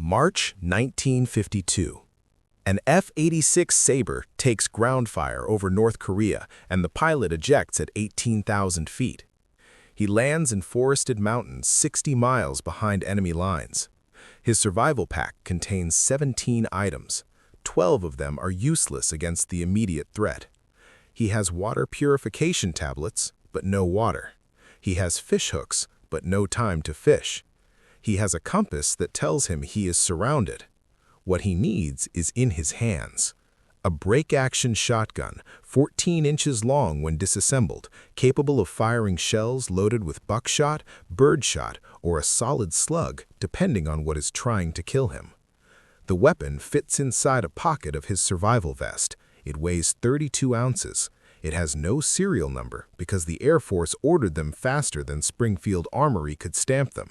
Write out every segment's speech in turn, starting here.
March 1952. An F-86 Sabre takes ground fire over North Korea and the pilot ejects at 18,000 feet. He lands in forested mountains 60 miles behind enemy lines. His survival pack contains 17 items. 12 of them are useless against the immediate threat. He has water purification tablets, but no water. He has fish hooks, but no time to fish. He has a compass that tells him he is surrounded. What he needs is in his hands. A break-action shotgun, 14 inches long when disassembled, capable of firing shells loaded with buckshot, birdshot, or a solid slug, depending on what is trying to kill him. The weapon fits inside a pocket of his survival vest. It weighs 32 ounces. It has no serial number because the Air Force ordered them faster than Springfield Armory could stamp them.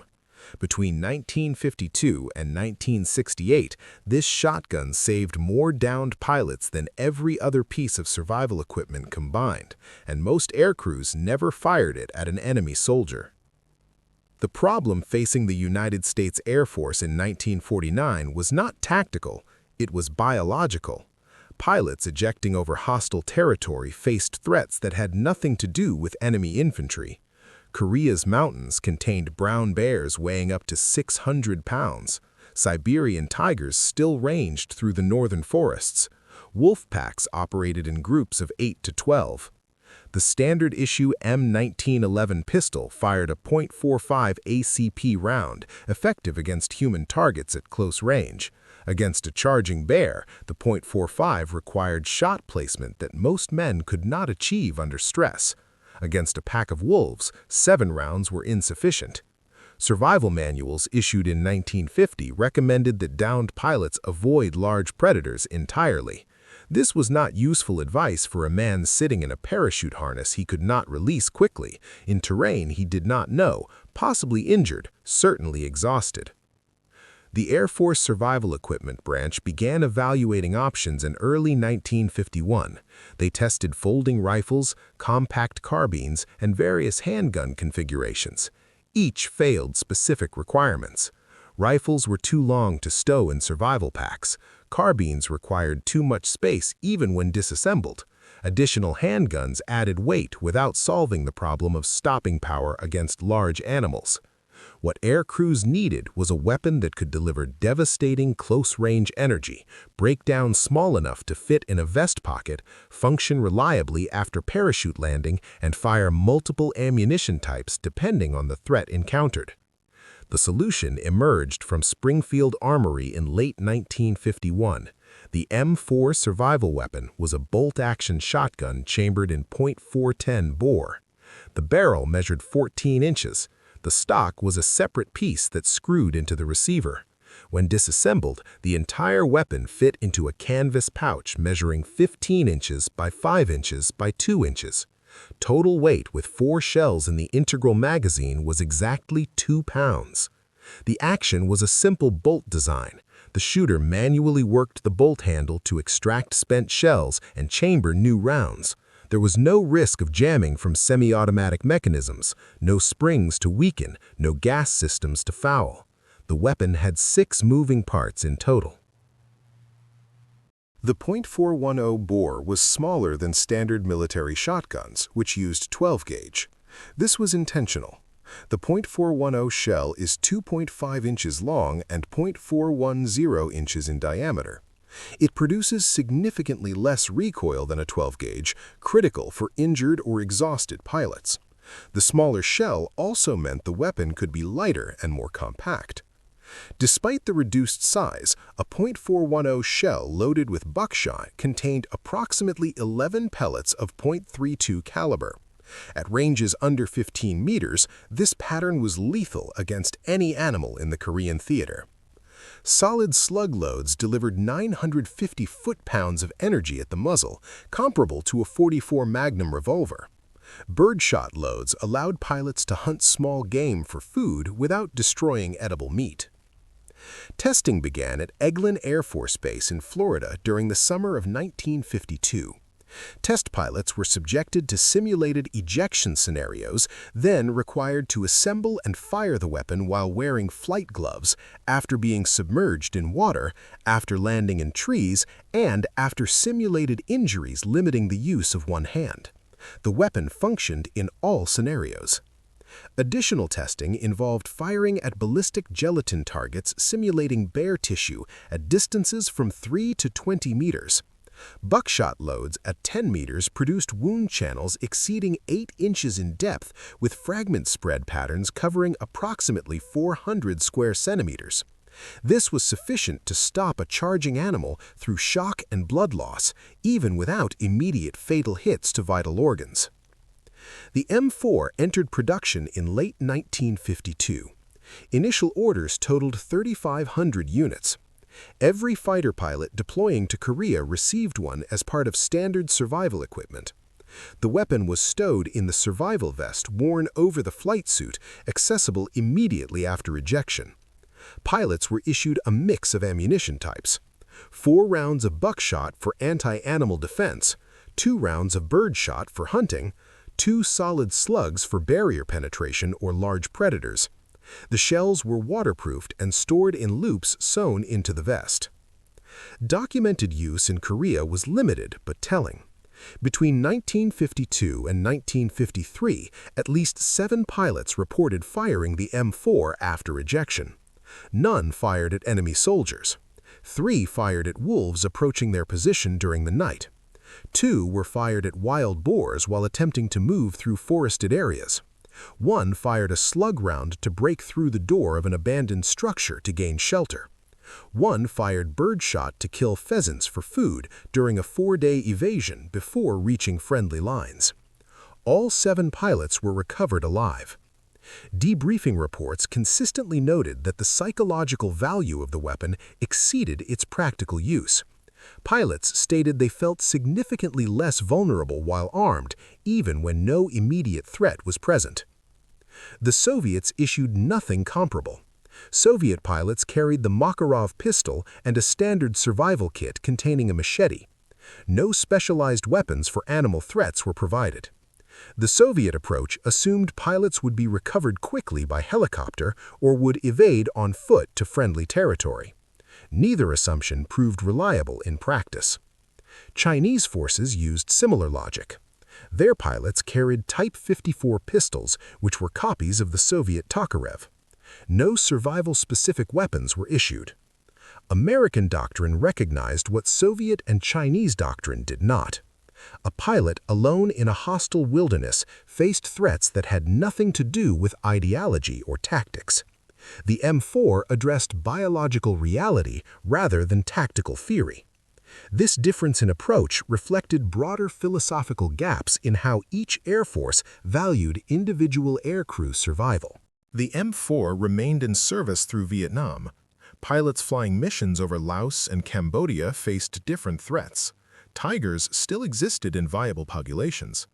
Between 1952 and 1968, this shotgun saved more downed pilots than every other piece of survival equipment combined, and most air crews never fired it at an enemy soldier. The problem facing the United States Air Force in 1949 was not tactical, it was biological. Pilots ejecting over hostile territory faced threats that had nothing to do with enemy infantry. Korea's mountains contained brown bears weighing up to 600 pounds. Siberian tigers still ranged through the northern forests. Wolf packs operated in groups of 8 to 12. The standard-issue M1911 pistol fired a .45 ACP round, effective against human targets at close range. Against a charging bear, the .45 required shot placement that most men could not achieve under stress. Against a pack of wolves, 7 rounds were insufficient. Survival manuals issued in 1950 recommended that downed pilots avoid large predators entirely. This was not useful advice for a man sitting in a parachute harness he could not release quickly, in terrain he did not know, possibly injured, certainly exhausted. The Air Force Survival Equipment Branch began evaluating options in early 1951. They tested folding rifles, compact carbines, and various handgun configurations. Each failed specific requirements. Rifles were too long to stow in survival packs. Carbines required too much space even when disassembled. Additional handguns added weight without solving the problem of stopping power against large animals. What air crews needed was a weapon that could deliver devastating close-range energy, break down small enough to fit in a vest pocket, function reliably after parachute landing, and fire multiple ammunition types depending on the threat encountered. The solution emerged from Springfield Armory in late 1951. The M4 survival weapon was a bolt-action shotgun chambered in .410 bore. The barrel measured 14 inches. The stock was a separate piece that screwed into the receiver. When disassembled, the entire weapon fit into a canvas pouch measuring 15 inches by 5 inches by 2 inches. Total weight with 4 shells in the integral magazine was exactly 2 pounds. The action was a simple bolt design. The shooter manually worked the bolt handle to extract spent shells and chamber new rounds. There was no risk of jamming from semi-automatic mechanisms, no springs to weaken, no gas systems to foul. The weapon had 6 moving parts in total. The .410 bore was smaller than standard military shotguns, which used 12-gauge. This was intentional. The .410 shell is 2.5 inches long and .410 inches in diameter. It produces significantly less recoil than a 12-gauge, critical for injured or exhausted pilots. The smaller shell also meant the weapon could be lighter and more compact. Despite the reduced size, a .410 shell loaded with buckshot contained approximately 11 pellets of .32 caliber. At ranges under 15 meters, this pattern was lethal against any animal in the Korean theater. Solid slug loads delivered 950 foot-pounds of energy at the muzzle, comparable to a .44 Magnum revolver. Birdshot loads allowed pilots to hunt small game for food without destroying edible meat. Testing began at Eglin Air Force Base in Florida during the summer of 1952. Test pilots were subjected to simulated ejection scenarios, then required to assemble and fire the weapon while wearing flight gloves, after being submerged in water, after landing in trees, and after simulated injuries limiting the use of one hand. The weapon functioned in all scenarios. Additional testing involved firing at ballistic gelatin targets simulating bear tissue at distances from 3 to 20 meters. Buckshot loads at 10 meters produced wound channels exceeding 8 inches in depth with fragment spread patterns covering approximately 400 square centimeters. This was sufficient to stop a charging animal through shock and blood loss, even without immediate fatal hits to vital organs. The M4 entered production in late 1952. Initial orders totaled 3,500 units. Every fighter pilot deploying to Korea received one as part of standard survival equipment. The weapon was stowed in the survival vest worn over the flight suit, accessible immediately after ejection. Pilots were issued a mix of ammunition types: 4 rounds of buckshot for anti-animal defense, 2 rounds of birdshot for hunting, 2 solid slugs for barrier penetration or large predators. The shells were waterproofed and stored in loops sewn into the vest. Documented use in Korea was limited but telling. Between 1952 and 1953, at least 7 pilots reported firing the M4 after ejection. None fired at enemy soldiers. 3 fired at wolves approaching their position during the night. 2 were fired at wild boars while attempting to move through forested areas. 1 fired a slug round to break through the door of an abandoned structure to gain shelter. 1 fired birdshot to kill pheasants for food during a 4-day evasion before reaching friendly lines. All 7 pilots were recovered alive. Debriefing reports consistently noted that the psychological value of the weapon exceeded its practical use. Pilots stated they felt significantly less vulnerable while armed, even when no immediate threat was present. The Soviets issued nothing comparable. Soviet pilots carried the Makarov pistol and a standard survival kit containing a machete. No specialized weapons for animal threats were provided. The Soviet approach assumed pilots would be recovered quickly by helicopter or would evade on foot to friendly territory. Neither assumption proved reliable in practice. Chinese forces used similar logic. Their pilots carried Type 54 pistols, which were copies of the Soviet Tokarev. No survival-specific weapons were issued. American doctrine recognized what Soviet and Chinese doctrine did not. A pilot alone in a hostile wilderness faced threats that had nothing to do with ideology or tactics. The M4 addressed biological reality rather than tactical theory. This difference in approach reflected broader philosophical gaps in how each Air Force valued individual aircrew survival. The M4 remained in service through Vietnam. Pilots flying missions over Laos and Cambodia faced different threats. Tigers still existed in viable populations.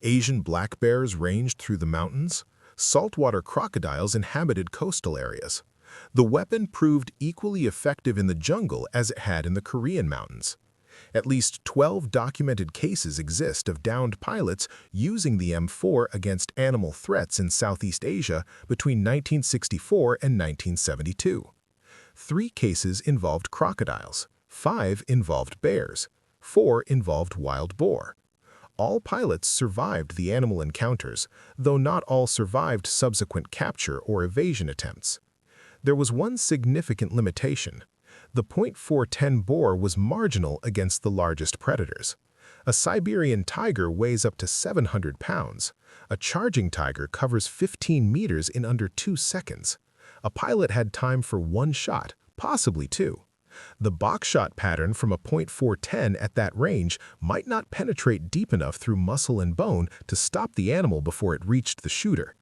Asian black bears ranged through the mountains. Saltwater crocodiles inhabited coastal areas. The weapon proved equally effective in the jungle as it had in the Korean mountains. At least 12 documented cases exist of downed pilots using the M4 against animal threats in Southeast Asia between 1964 and 1972. 3 cases involved crocodiles, 5 involved bears, 4 involved wild boar. All pilots survived the animal encounters, though not all survived subsequent capture or evasion attempts. There was one significant limitation. The .410 boar was marginal against the largest predators. A Siberian tiger weighs up to 700 pounds. A charging tiger covers 15 meters in under 2 seconds. A pilot had time for 1 shot, possibly 2. The buckshot pattern from a .410 at that range might not penetrate deep enough through muscle and bone to stop the animal before it reached the shooter.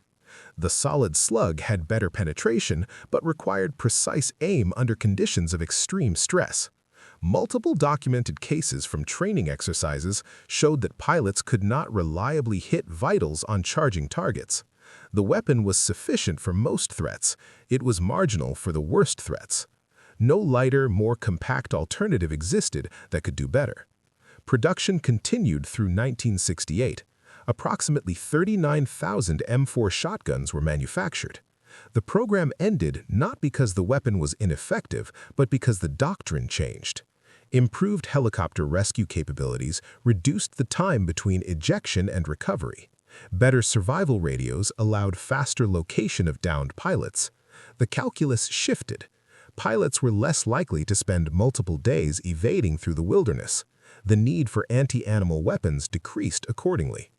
The solid slug had better penetration, but required precise aim under conditions of extreme stress. Multiple documented cases from training exercises showed that pilots could not reliably hit vitals on charging targets. The weapon was sufficient for most threats. It was marginal for the worst threats. No lighter, more compact alternative existed that could do better. Production continued through 1968. Approximately 39,000 M4 shotguns were manufactured. The program ended not because the weapon was ineffective, but because the doctrine changed. Improved helicopter rescue capabilities reduced the time between ejection and recovery. Better survival radios allowed faster location of downed pilots. The calculus shifted. Pilots were less likely to spend multiple days evading through the wilderness. The need for anti-animal weapons decreased accordingly.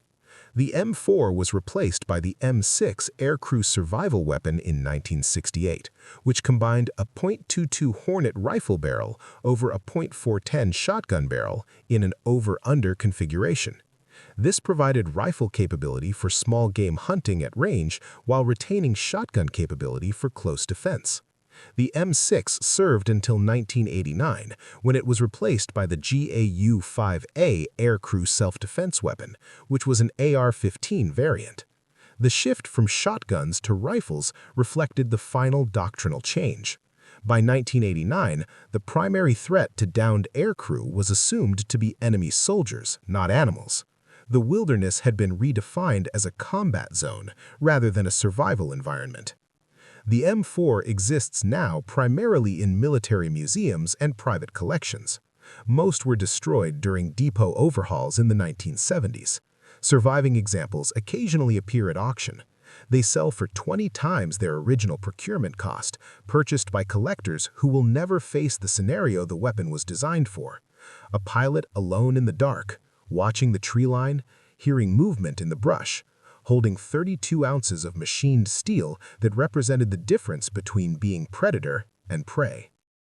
The M4 was replaced by the M6 aircrew survival weapon in 1968, which combined a .22 Hornet rifle barrel over a .410 shotgun barrel in an over-under configuration. This provided rifle capability for small game hunting at range while retaining shotgun capability for close defense. The M6 served until 1989, when it was replaced by the GAU-5A aircrew self-defense weapon, which was an AR-15 variant. The shift from shotguns to rifles reflected the final doctrinal change. By 1989, the primary threat to downed aircrew was assumed to be enemy soldiers, not animals. The wilderness had been redefined as a combat zone rather than a survival environment. The M4 exists now primarily in military museums and private collections. Most were destroyed during depot overhauls in the 1970s. Surviving examples occasionally appear at auction. They sell for 20 times their original procurement cost, purchased by collectors who will never face the scenario the weapon was designed for. A pilot alone in the dark, watching the tree line, hearing movement in the brush, holding 32 ounces of machined steel that represented the difference between being predator and prey.